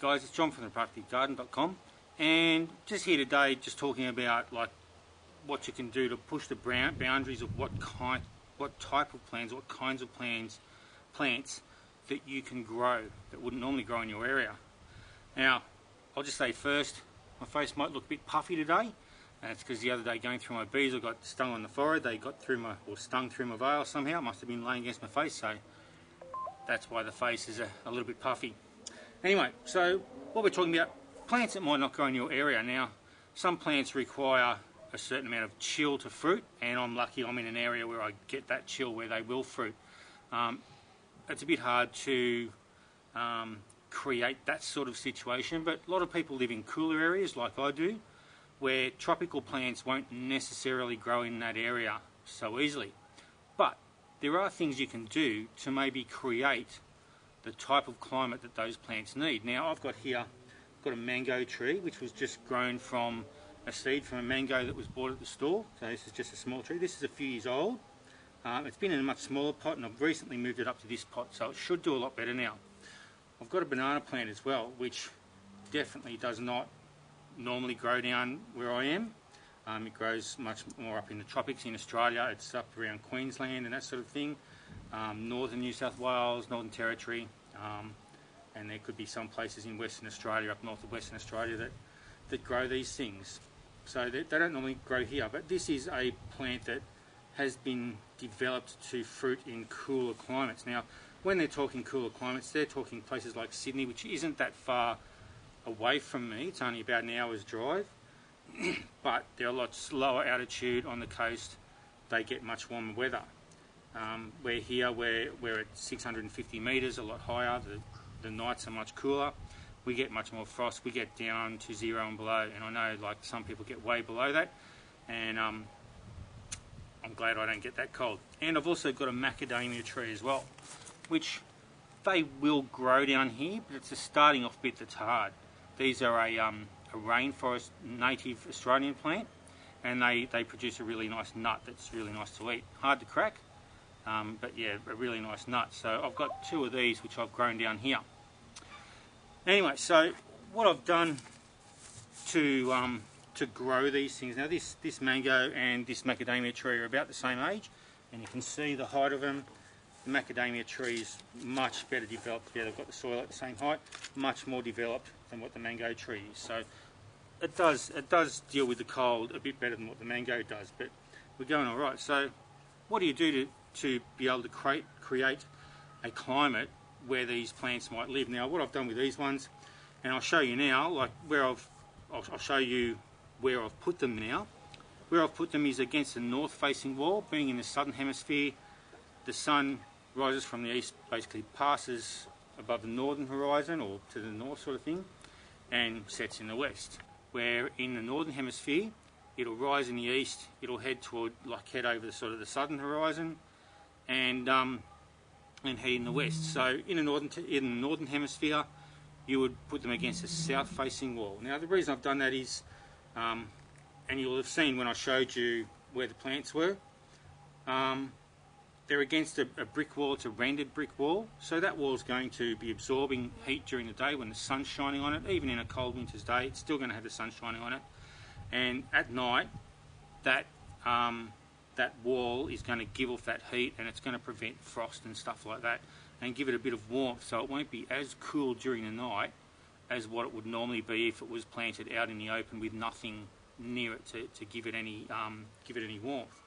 guys, it's John from theproductivegarden.com, and just here today just talking about like what you can do to push the boundaries of what type of plants, what kinds of plants that you can grow that wouldn't normally grow in your area. Now, I'll just say first, my face might look a bit puffy today, and it's because the other day going through my bees I got stung on the forehead. They got through my, or stung through my veil somehow. It must have been laying against my face, so that's why the face is a little bit puffy. Anyway, so what we're talking about, plants that might not grow in your area. Now, some plants require a certain amount of chill to fruit, and I'm lucky I'm in an area where I get that chill where they will fruit. It's a bit hard to create that sort of situation, but a lot of people live in cooler areas like I do, where tropical plants won't necessarily grow in that area so easily. But there are things you can do to maybe create the type of climate that those plants need. Now, I've got here, a mango tree which was just grown from a seed from a mango that was bought at the store. So this is just a small tree. This is a few years old. It's been in a much smaller pot, and I've recently moved it up to this pot, so it should do a lot better now. I've got a banana plant as well, which definitely does not normally grow down where I am. It grows much more up in the tropics in Australia. It's up around Queensland and that sort of thing. Northern New South Wales, Northern Territory, and there could be some places in Western Australia, up north of Western Australia, that grow these things. So they don't normally grow here, but this is a plant that has been developed to fruit in cooler climates. Now, when they're talking cooler climates, they're talking places like Sydney, which isn't that far away from me. It's only about an hour's drive, but they're a lot lower altitude on the coast. They get much warmer weather. We're here, we're at 650 metres, a lot higher. The nights are much cooler. We get much more frost. We get down to 0 and below, and I know like some people get way below that, and I'm glad I don't get that cold. And I've also got a macadamia tree as well, which they will grow down here, but it's the starting off bit that's hard. These are a rainforest native Australian plant, and they produce a really nice nut that's really nice to eat. Hard to crack, but yeah, a really nice nut. So I've got 2 of these which I've grown down here. Anyway, so what I've done to grow these things, now this mango and this macadamia tree are about the same age, and you can see the height of them. The macadamia tree is much better developed. Yeah, they've got the soil at the same height, much more developed than what the mango tree is. So it does deal with the cold a bit better than what the mango does, but we're going all right. So what do you do to be able to create a climate where these plants might live? Now, what I've done with these ones, and I'll show you now, like I'll show you where I've put them now. Where I've put them is against the north-facing wall. Being in the southern hemisphere, the sun rises from the east, basically passes above the northern horizon or to the north sort of thing, and sets in the west. Where in the northern hemisphere, it'll rise in the east, it'll head over the sort of the southern horizon, and head in the west. So in the northern hemisphere, you would put them against a south-facing wall. Now, the reason I've done that is, and you'll have seen when I showed you where the plants were, they're against a brick wall. It's a rendered brick wall, so that wall is going to be absorbing heat during the day when the sun's shining on it. Even in a cold winter's day, it's still going to have the sun shining on it, and at night that wall is going to give off that heat, and it's going to prevent frost and stuff like that, and give it a bit of warmth, so it won't be as cool during the night as what it would normally be if it was planted out in the open with nothing near it to give it any warmth.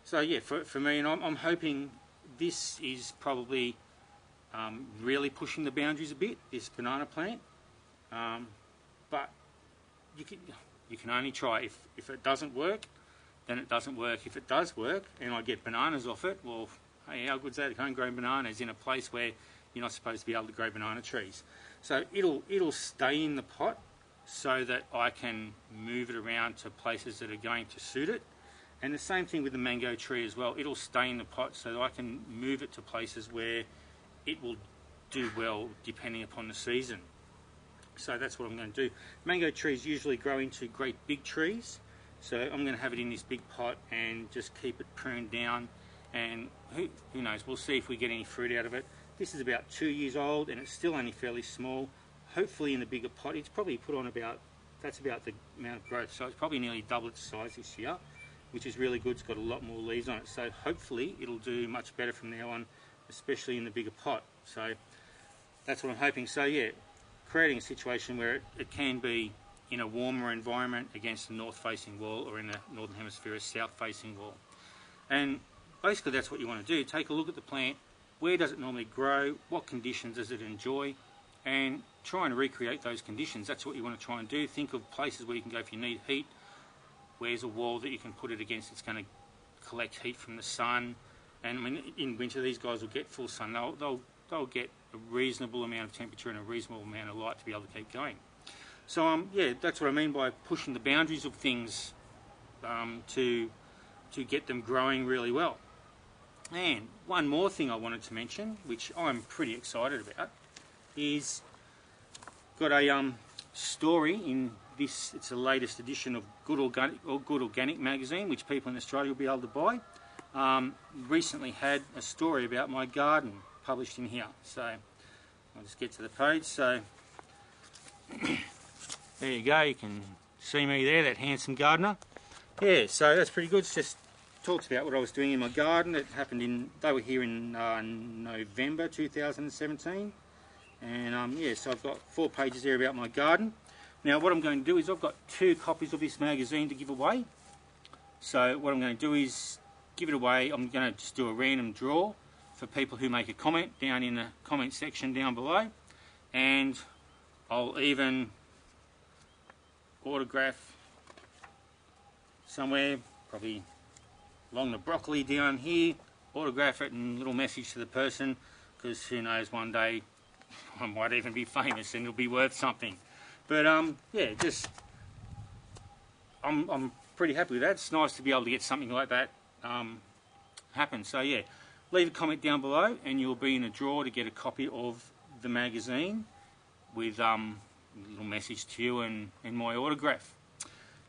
So yeah, for me, and I'm hoping this is probably really pushing the boundaries a bit, this banana plant, but you can only try. If it doesn't work, then it doesn't work. If it does work and I get bananas off it, well, hey, how good's that? Homegrown bananas in a place where you're not supposed to be able to grow banana trees. So it'll stay in the pot so that I can move it around to places that are going to suit it. And the same thing with the mango tree as well. It'll stay in the pot so that I can move it to places where it will do well depending upon the season. So that's what I'm going to do. Mango trees usually grow into great big trees, so I'm going to have it in this big pot and just keep it pruned down, and who knows, we'll see if we get any fruit out of it. This is about 2 years old and it's still only fairly small. hopefully in the bigger pot, it's probably put on about, that's about the amount of growth, so it's probably nearly double its size this year, which is really good. It's got a lot more leaves on it, so hopefully it'll do much better from now on, especially in the bigger pot. So that's what I'm hoping. So yeah, creating a situation where it can be in a warmer environment against a north-facing wall, or in the northern hemisphere a south-facing wall. And basically that's what you want to do. Take a look at the plant. Where does it normally grow? What conditions does it enjoy? And try and recreate those conditions. That's what you want to try and do. Think of places where you can go if you need heat. Where's a wall that you can put it against that's going to collect heat from the sun? And I mean, in winter these guys will get full sun. They'll get a reasonable amount of temperature and a reasonable amount of light to be able to keep going. So yeah, that's what I mean by pushing the boundaries of things to get them growing really well. And one more thing I wanted to mention, which I'm pretty excited about, is got a story in this. It's the latest edition of Good Organic magazine, which people in Australia will be able to buy. Recently had a story about my garden published in here. So I'll just get to the page. So there you go, you can see me there, that handsome gardener. Yeah, so that's pretty good. It just talks about what I was doing in my garden. It happened they were here in November 2017. And yeah, so I've got 4 pages there about my garden. Now what I'm going to do is I've got 2 copies of this magazine to give away. So what I'm going to do is give it away. I'm going to just do a random draw for people who make a comment down in the comment section down below. And I'll even autograph somewhere, probably along the broccoli down here, autograph it and a little message to the person, because who knows, one day I might even be famous and it'll be worth something. But yeah, just I'm pretty happy with that. It's nice to be able to get something like that happen. So yeah, leave a comment down below and you'll be in a draw to get a copy of the magazine with a little message to you and my autograph.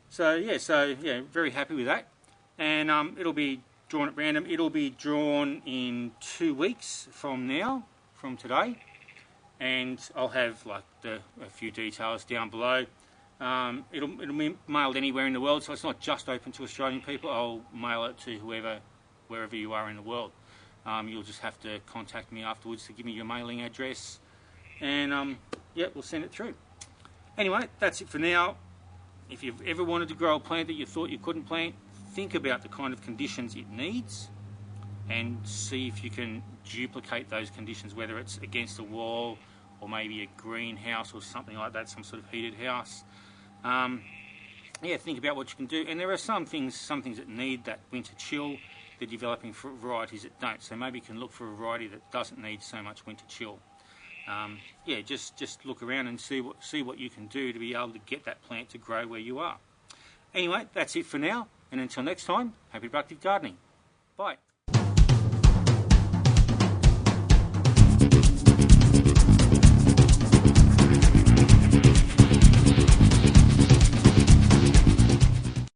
So yeah, very happy with that. And it'll be drawn at random. It'll be drawn in 2 weeks from now, from today. And I'll have like a few details down below. It'll be mailed anywhere in the world, so it's not just open to Australian people. I'll mail it to wherever you are in the world. You'll just have to contact me afterwards to give me your mailing address, and yeah, we'll send it through. Anyway, that's it for now. If you've ever wanted to grow a plant that you thought you couldn't plant, think about the kind of conditions it needs and see if you can duplicate those conditions, whether it's against a wall or maybe a greenhouse or something like that, some sort of heated house. Yeah, think about what you can do. And there are some things that need that winter chill. They're developing for varieties that don't. So maybe you can look for a variety that doesn't need so much winter chill. Yeah, just look around and see what you can do to be able to get that plant to grow where you are. Anyway, that's it for now. And until next time, happy productive gardening. Bye.